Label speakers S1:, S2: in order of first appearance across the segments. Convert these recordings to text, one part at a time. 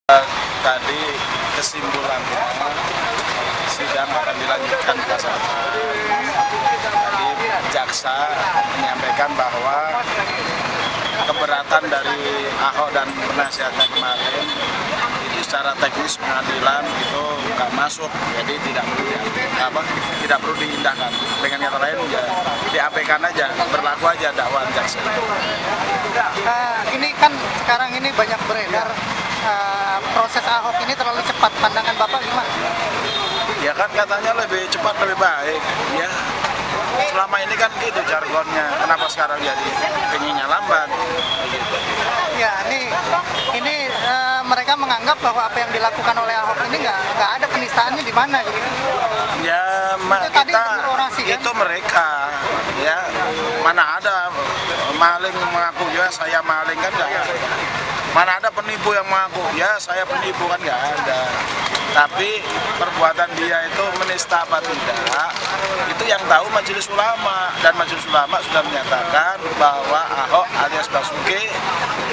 S1: Tadi kesimpulannya sidang akan dilanjutkan kasatan. Tadi jaksa menyampaikan bahwa keberatan dari Ahok dan penasihatnya kemarin itu secara teknis pengadilan itu nggak masuk, jadi tidak perlu diindahkan. Dengan kata lain ya diabaikan aja, berlaku aja dakwaan jaksa.
S2: Ini kan sekarang ini banyak beredar proses Ahok ini terlalu cepat. Pandangan Bapak gimana?
S1: Ya kan katanya lebih cepat lebih baik. Ya selama ini kan gitu jargonnya. Kenapa sekarang jadi pengennya lambat? Gitu.
S2: Ya ini mereka menganggap bahwa apa yang dilakukan oleh Ahok ini nggak ada penistaannya di mana gitu.
S1: Ya
S2: Tadi orasi, kan?
S1: itu mereka ya mana ada maling mengaku ya saya maling kan nggak ada. Mana ada penipu yang mengaku ya saya penipu kan nggak ada. Tapi perbuatan dia itu menista apa tidak itu yang tahu Majelis Ulama, dan Majelis Ulama sudah menyatakan bahwa Ahok alias Basuki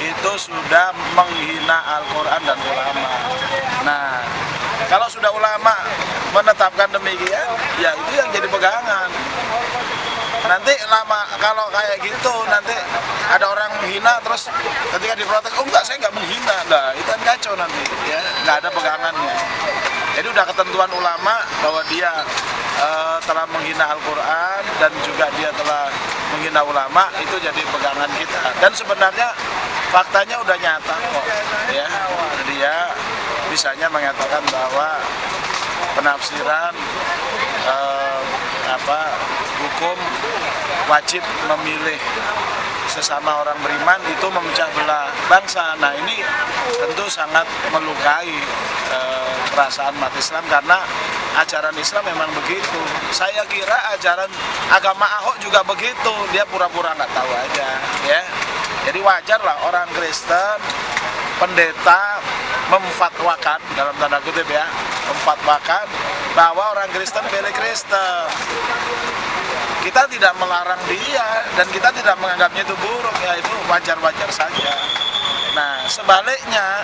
S1: itu sudah menghina Al-Quran dan ulama. Nah kalau sudah ulama menetapkan demikian ya itu yang jadi pegangan. Nanti lama kalau kayak gitu nanti ada orang menghina terus ketika diprotes, oh enggak saya nggak menghina, nah itu kan kacau nanti ya, nggak ada pegangannya. Jadi udah ketentuan ulama bahwa dia telah menghina Al-Quran dan juga dia telah menghina ulama, itu jadi pegangan kita. Dan sebenarnya faktanya udah nyata kok ya, dia bisanya mengatakan bahwa penafsiran hukum wajib memilih sesama orang beriman itu memecah belah bangsa. Nah ini tentu sangat melukai perasaan umat Islam karena ajaran Islam memang begitu. Saya kira ajaran agama Ahok juga begitu, dia pura-pura nggak tahu aja ya. Jadi wajar lah orang Kristen pendeta memfatwakan dalam tanda kutip ya, memfatwakan bahwa orang Kristen pilih Kristen. Kita tidak melarang dia dan kita tidak menganggapnya itu buruk, ya itu wajar-wajar saja. Nah sebaliknya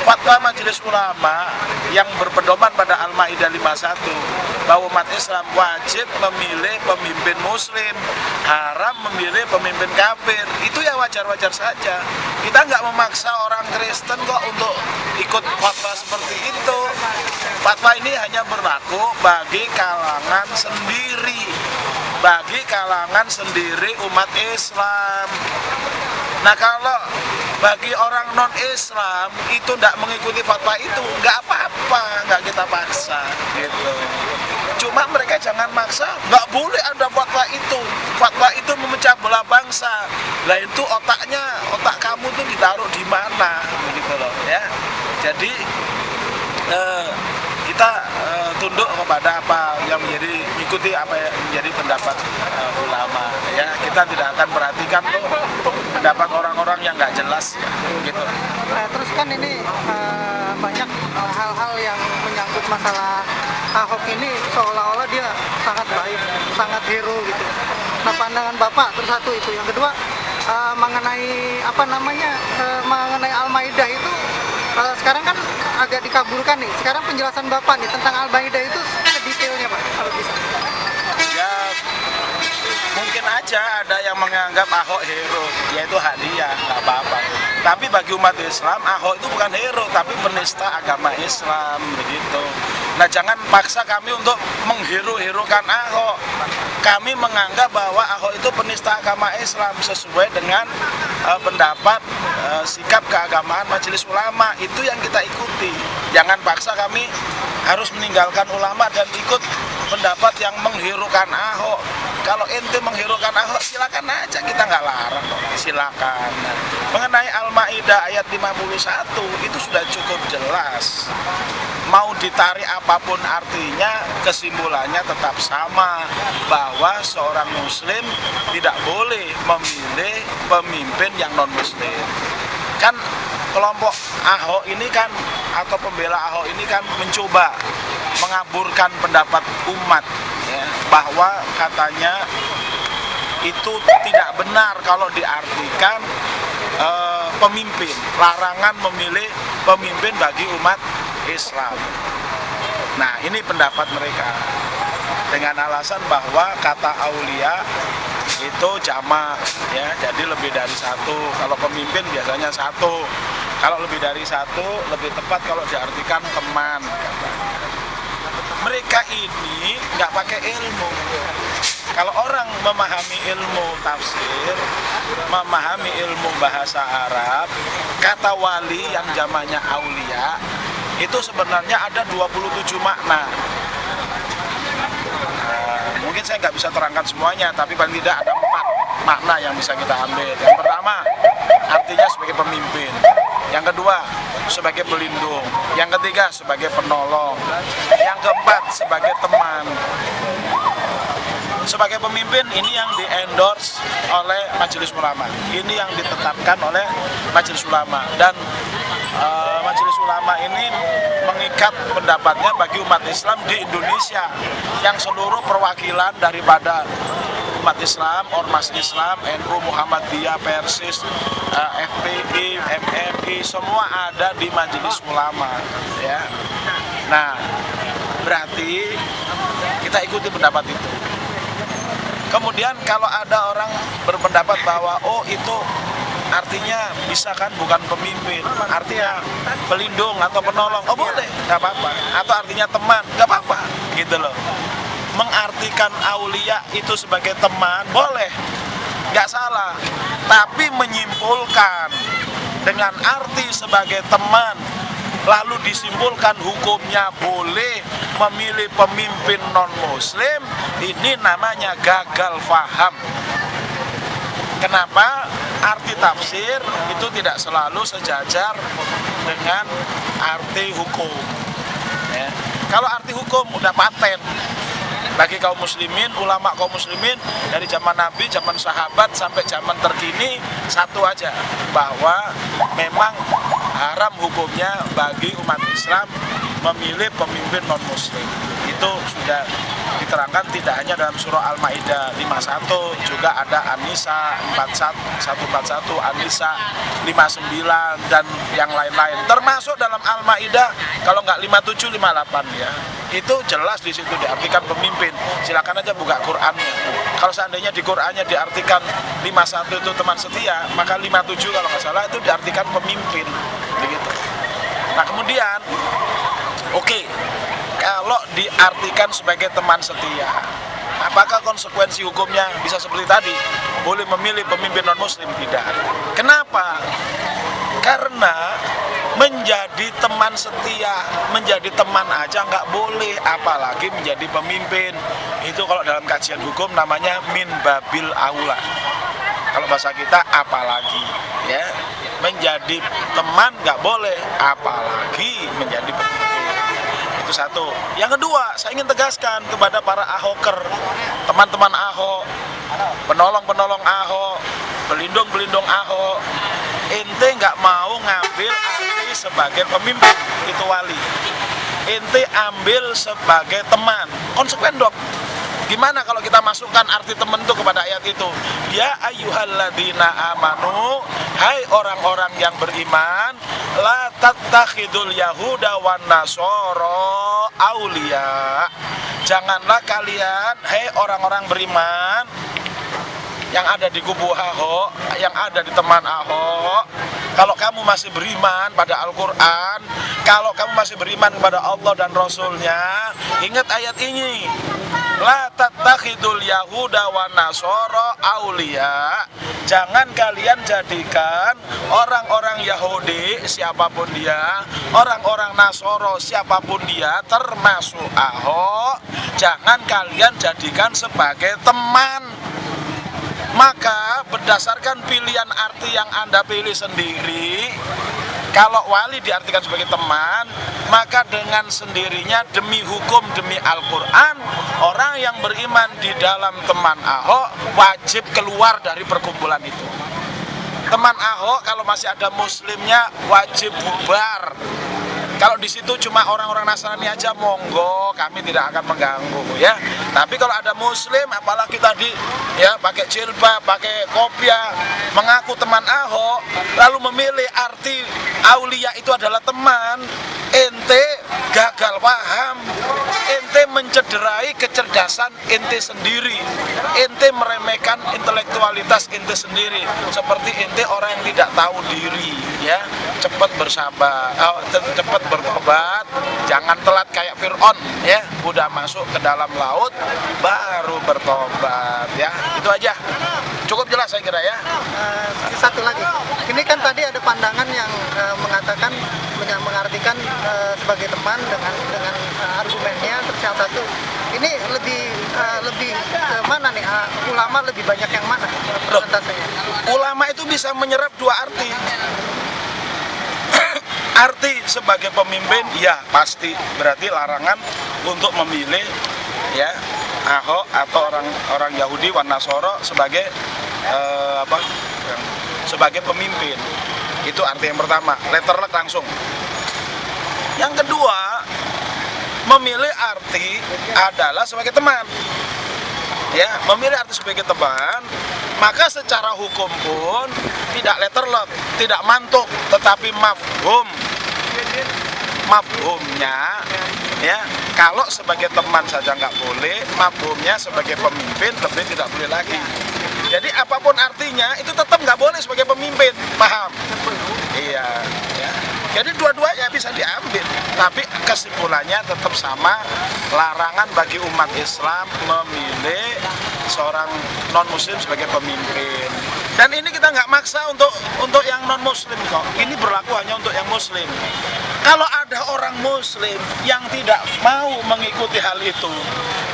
S1: fatwa Majelis Ulama yang berpedoman pada Al-Maidah 51 bahwa umat Islam wajib memilih pemimpin muslim, haram memilih pemimpin kafir, itu ya wajar-wajar saja. Kita nggak memaksa orang Kristen kok untuk ikut fatwa seperti itu. Fatwa ini hanya berlaku bagi kalangan sendiri umat Islam. Nah kalau bagi orang non-Islam itu tidak mengikuti fatwa itu, nggak apa-apa, nggak kita paksa gitu. Cuma mereka jangan maksa, nggak boleh ada fatwa itu. Fatwa itu memecah belah bangsa. Lah itu otak kamu tuh ditaruh di mana, begitu loh ya. Jadi kita tunduk kepada apa yang ikuti apa yang menjadi pendapat ulama ya. Kita tidak akan perhatikan tuh pendapat orang-orang yang nggak jelas ya, gitu.
S2: Nah, terus kan ini banyak hal-hal yang menyangkut masalah Ahok ini seolah-olah dia sangat baik, sangat hero gitu. Nah pandangan Bapak terus satu itu, yang kedua mengenai mengenai Al-Maidah itu sekarang kan agak dikabulkan nih. Sekarang penjelasan Bapak nih tentang Al-Maidah itu detailnya Pak, kalau bisa.
S1: Ya mungkin aja ada yang menganggap Ahok hero, yaitu hak dia, nggak apa-apa. Tapi bagi umat Islam Ahok itu bukan hero, tapi penista agama Islam begitu. Nah jangan paksa kami untuk menghero-herokan Ahok. Kami menganggap bahwa Ahok itu penista agama Islam sesuai dengan pendapat sikap keagamaan Majelis Ulama, itu yang kita ikuti. Jangan paksa kami harus meninggalkan ulama dan ikut pendapat yang mengherokan Ahok. Kalau ente mengherokan Ahok silakan aja, kita nggak larang kok, silakan. Nah, mengenai Al-Maidah ayat 51 itu sudah cukup jelas. Mau ditarik apapun artinya, kesimpulannya tetap sama, bahwa seorang muslim tidak boleh memilih pemimpin yang non-muslim. Kan kelompok Ahok ini kan, atau pembela Ahok ini kan mencoba mengaburkan pendapat umat ya, bahwa katanya itu tidak benar kalau diartikan pemimpin, larangan memilih pemimpin bagi umat Islam. Nah, ini pendapat mereka dengan alasan bahwa kata aulia itu jamak, ya, jadi lebih dari satu. Kalau pemimpin biasanya satu, kalau lebih dari satu lebih tepat kalau diartikan teman. Mereka ini nggak pakai ilmu. Kalau orang memahami ilmu tafsir, memahami ilmu bahasa Arab, kata wali yang jamaknya aulia itu sebenarnya ada 27 makna. Mungkin saya nggak bisa terangkan semuanya, tapi paling tidak ada 4 makna yang bisa kita ambil. Yang pertama, artinya sebagai pemimpin. Yang kedua, sebagai pelindung. Yang ketiga, sebagai penolong. Yang keempat, sebagai teman. Sebagai pemimpin, ini yang di-endorse oleh Majelis Ulama. Ini yang ditetapkan oleh Majelis Ulama. Dan Majelis Ulama ini mengikat pendapatnya bagi umat Islam di Indonesia, yang seluruh perwakilan daripada umat Islam, Ormas Islam, NU, Muhammadiyah, Persis, FPI, MMI, semua ada di Majelis Ulama, ya. Nah, berarti kita ikuti pendapat itu. Kemudian kalau ada orang berpendapat bahwa itu artinya bisa kan bukan pemimpin, artinya pelindung atau penolong, boleh, nggak apa-apa. Atau artinya teman, nggak apa-apa, gitu loh. Mengartikan aulia itu sebagai teman, boleh, nggak salah. Tapi menyimpulkan dengan arti sebagai teman, lalu disimpulkan hukumnya boleh memilih pemimpin non-muslim, ini namanya gagal faham. Kenapa? Arti tafsir itu tidak selalu sejajar dengan arti hukum, ya. Kalau arti hukum udah paten bagi kaum muslimin, ulama kaum muslimin dari zaman Nabi, zaman sahabat sampai zaman terkini satu aja, bahwa memang haram hukumnya bagi umat Islam memilih pemimpin non-muslim. Itu sudah diterangkan tidak hanya dalam surah Al-Maidah 51, juga ada An-Nisa 141, An-Nisa 59 dan yang lain-lain. Termasuk dalam Al-Maidah kalau nggak 57, 58 ya. Itu jelas di situ diartikan pemimpin. Silakan aja buka Qur'annya. Kalau seandainya di Qur'annya diartikan 51 itu teman setia, maka 57 kalau nggak salah itu diartikan pemimpin, begitu. Nah, kemudian kalau diartikan sebagai teman setia, apakah konsekuensi hukumnya bisa seperti tadi? Boleh memilih pemimpin non-muslim? Tidak. Kenapa? Karena menjadi teman setia, menjadi teman aja nggak boleh, apalagi menjadi pemimpin. Itu kalau dalam kajian hukum namanya min babil aula. Kalau bahasa kita apalagi, ya. Menjadi teman nggak boleh, apalagi menjadi pemimpin. Itu satu. Yang kedua, saya ingin tegaskan kepada para Ahoker, teman-teman Ahok, penolong-penolong Ahok, pelindung-pelindung Ahok, ente nggak mau ngambil arti sebagai pemimpin, itu wali. Ente ambil sebagai teman, konsekuen dong. Gimana kalau kita masukkan arti teman itu kepada ayat itu? Ya ayyuhalladzina amanu, hai orang-orang yang beriman, la tattakhidul yahuda wan nasara aulia. Janganlah kalian, hai orang-orang beriman yang ada di kubu Ahok, yang ada di teman Ahok, kalau kamu masih beriman pada Al-Quran, kalau kamu masih beriman kepada Allah dan Rasulnya, ingat ayat ini. La tattakhidul yahuda wan nasara aulia. Jangan kalian jadikan orang-orang Yahudi siapapun dia, orang-orang Nasoro siapapun dia, termasuk Ahok, jangan kalian jadikan sebagai teman. Maka berdasarkan pilihan arti yang Anda pilih sendiri, kalau wali diartikan sebagai teman, maka dengan sendirinya demi hukum, demi Al-Quran, orang yang beriman di dalam teman Ahok wajib keluar dari perkumpulan itu. Teman Ahok kalau masih ada muslimnya wajib bubar. Kalau di situ cuma orang-orang Nasrani aja, monggo, kami tidak akan mengganggu ya. Tapi kalau ada Muslim, apalagi tadi ya pakai jilbab, pakai kopiah, mengaku teman Ahok, lalu memilih arti aulia itu adalah teman, ente gagal paham, ente mencederai kecerdasan ente sendiri, ente meremehkan intelektualitas ente sendiri, seperti ente orang yang tidak tahu diri ya. Cepat bersabar, cepat bertobat, jangan telat kayak Fir'aun ya, udah masuk ke dalam laut baru bertobat ya. Itu aja, cukup jelas saya kira ya.
S2: Satu lagi, ini kan tadi ada pandangan yang mengatakan, mengartikan sebagai teman dengan argumennya. Terus yang satu, ini lebih mana nih, ulama lebih banyak yang mana persentasenya?
S1: Ulama itu bisa menyerap dua arti. Arti sebagai pemimpin, ya pasti berarti larangan untuk memilih ya Ahok atau orang Yahudi wan Nasoro sebagai sebagai pemimpin. Itu arti yang pertama, letterlek langsung. Yang kedua, memilih arti adalah sebagai teman. Ya, memilih arti sebagai teman, maka secara hukum pun tidak letterlek, tidak mantuk, tetapi mafhumnya ya, kalau sebagai teman saja nggak boleh, mafhumnya sebagai pemimpin lebih tidak boleh lagi. Jadi apapun artinya itu tetap nggak boleh sebagai pemimpin, paham? Iya ya. Jadi dua-duanya bisa diambil, tapi kesimpulannya tetap sama, larangan bagi umat Islam memilih seorang non-muslim sebagai pemimpin. Dan ini kita nggak maksa untuk yang non-muslim kok, ini berlaku hanya untuk yang muslim. Kalau ada orang muslim yang tidak mau mengikuti hal itu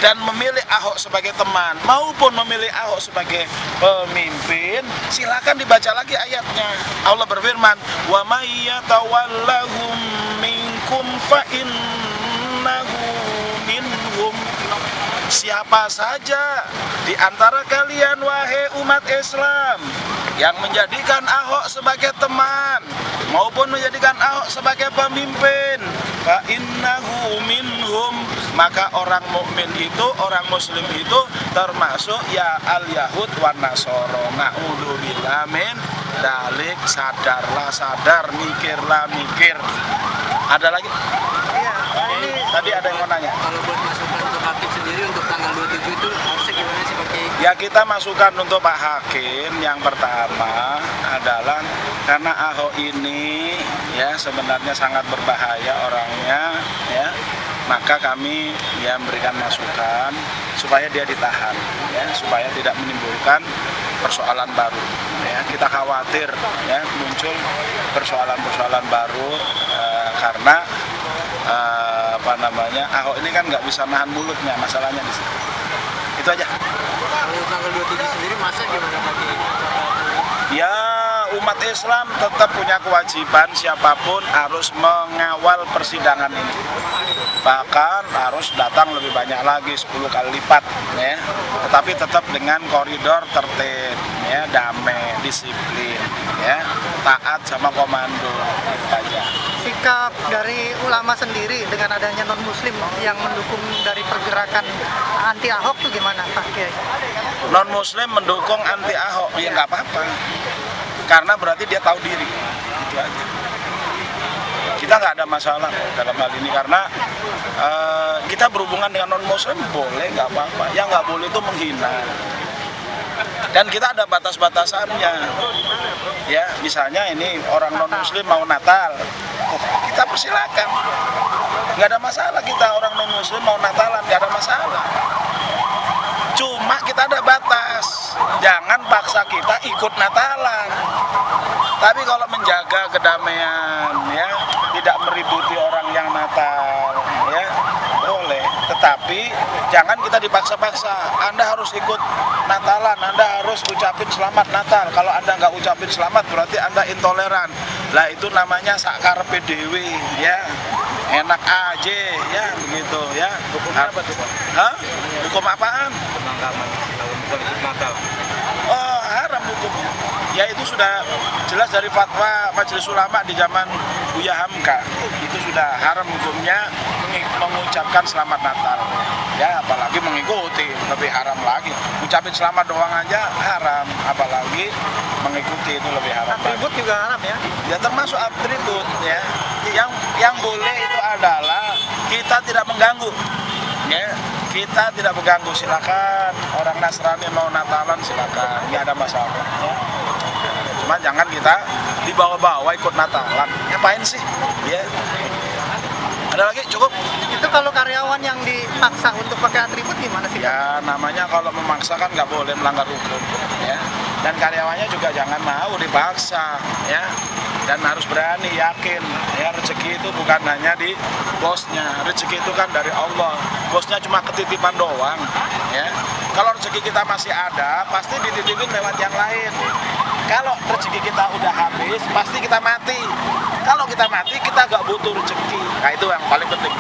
S1: dan memilih Ahok sebagai teman maupun memilih Ahok sebagai pemimpin, silakan dibaca lagi ayatnya. Allah berfirman, "Wa may yatawallahum minkum fa innahu minhum." Siapa saja di antara kalian wahai umat Islam yang menjadikan Ahok sebagai teman maupun menjadikan Ahok sebagai pemimpin, fa innahu minhum, maka orang mukmin itu, orang muslim itu termasuk ya al-yahud wan nasoro. Na'udzubillah min dalik. Sadarlah, sadar, mikirlah, mikir. Ada lagi?
S2: Iya, ini
S1: Tadi ada yang mau nanya.
S3: Kalau buat masukan untuk hakim sendiri untuk tanggal 27 itu harusnya gimana sih pakai?
S1: Ya, kita masukkan untuk Pak Hakim. Yang pertama adalah karena Ahok ini ya sebenarnya sangat berbahaya orangnya ya, maka kami ya memberikan masukan supaya dia ditahan ya, supaya tidak menimbulkan persoalan baru ya. Kita khawatir ya muncul persoalan-persoalan baru karena Ahok ini kan nggak bisa nahan mulutnya, masalahnya di situ. Itu aja.
S3: Kalau tanggal 27 sendiri masa gimana pakai?
S1: Ya, umat Islam tetap punya kewajiban, siapapun harus mengawal persidangan ini. Bahkan harus datang lebih banyak lagi, 10 kali lipat ya. Tetapi tetap dengan koridor tertib ya, damai, disiplin ya, taat sama komando. Itu aja.
S2: sikap dari ulama sendiri dengan adanya non-muslim yang mendukung dari pergerakan anti Ahok itu gimana Pak Kiai?
S1: Non-muslim mendukung anti Ahok, ya nggak apa-apa. Karena berarti dia tahu diri. Itu aja. Kita nggak ada masalah dalam hal ini karena kita berhubungan dengan non-muslim boleh, nggak apa-apa. Yang nggak boleh itu menghina. Dan kita ada batas-batasannya. Ya, misalnya ini orang non-muslim mau Natal, kita persilakan. Nggak ada masalah kita orang non-muslim mau Natalan, nggak ada masalah. Cuma kita ada batas. Jangan paksa kita ikut Natalan. Tapi kalau menjaga kedamaian, ya, tidak meributi orang yang Natal, ya, boleh. Tetapi jangan kita dipaksa-paksa. Anda harus ikut Natalan, Anda harus ucapin selamat Natal. Kalau Anda nggak ucapin selamat, berarti Anda intoleran. Lah itu namanya sakar PDW, ya. Enak aja, ya, begitu, ya.
S3: Hukumnya apa tuh, Pak?
S1: Hah? Hukum apaan?
S3: Pemakaman, kalau bukan ikut Natal.
S1: Oh, haram hukumnya. Ya itu sudah jelas dari fatwa Majelis Ulama di zaman Buya Hamka. Itu sudah haram hukumnya mengucapkan selamat Natal. Ya apalagi mengikuti, lebih haram lagi. Ucapin selamat doang aja haram, apalagi mengikuti itu lebih haram.
S2: Atribut juga haram ya.
S1: Ya termasuk atribut ya. Yang boleh itu adalah kita tidak mengganggu. Ya, kita tidak mengganggu, silakan orang Nasrani mau Natalan silakan, nggak ada masalah. Ya. Cuma jangan kita dibawa-bawa ikut Natalan. Ngapain sih? Ya. Ada lagi? Cukup?
S2: Itu kalau karyawan yang dipaksa untuk pakai atribut gimana sih?
S1: Ya namanya kalau memaksa kan nggak boleh melanggar hukum. Ya. Dan karyawannya juga jangan mau dipaksa. Ya. Dan harus berani, yakin. Ya rezeki itu bukan hanya di bosnya. Rezeki itu kan dari Allah. Bosnya cuma ketitipan doang. Ya. Kalau rezeki kita masih ada, pasti dititipin lewat yang lain. Kalau rezeki kita udah habis, pasti kita mati. Kalau kita mati, kita nggak butuh rezeki. Nah itu yang paling penting.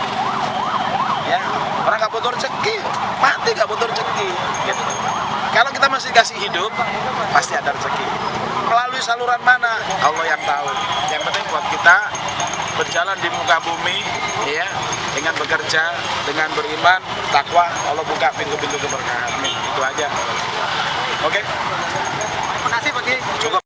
S1: Ya, orang nggak butuh rezeki, mati nggak butuh rezeki. Gitu. Kalau kita masih kasih hidup, pasti ada rezeki. Melalui saluran mana? Allah yang tahu. Yang penting buat kita berjalan di muka bumi, ya, dengan bekerja, dengan beriman, takwa, Allah buka pintu-pintu keberkahan. Itu aja. Oke?
S2: Terima kasih Pak Kiai.
S1: Cukup.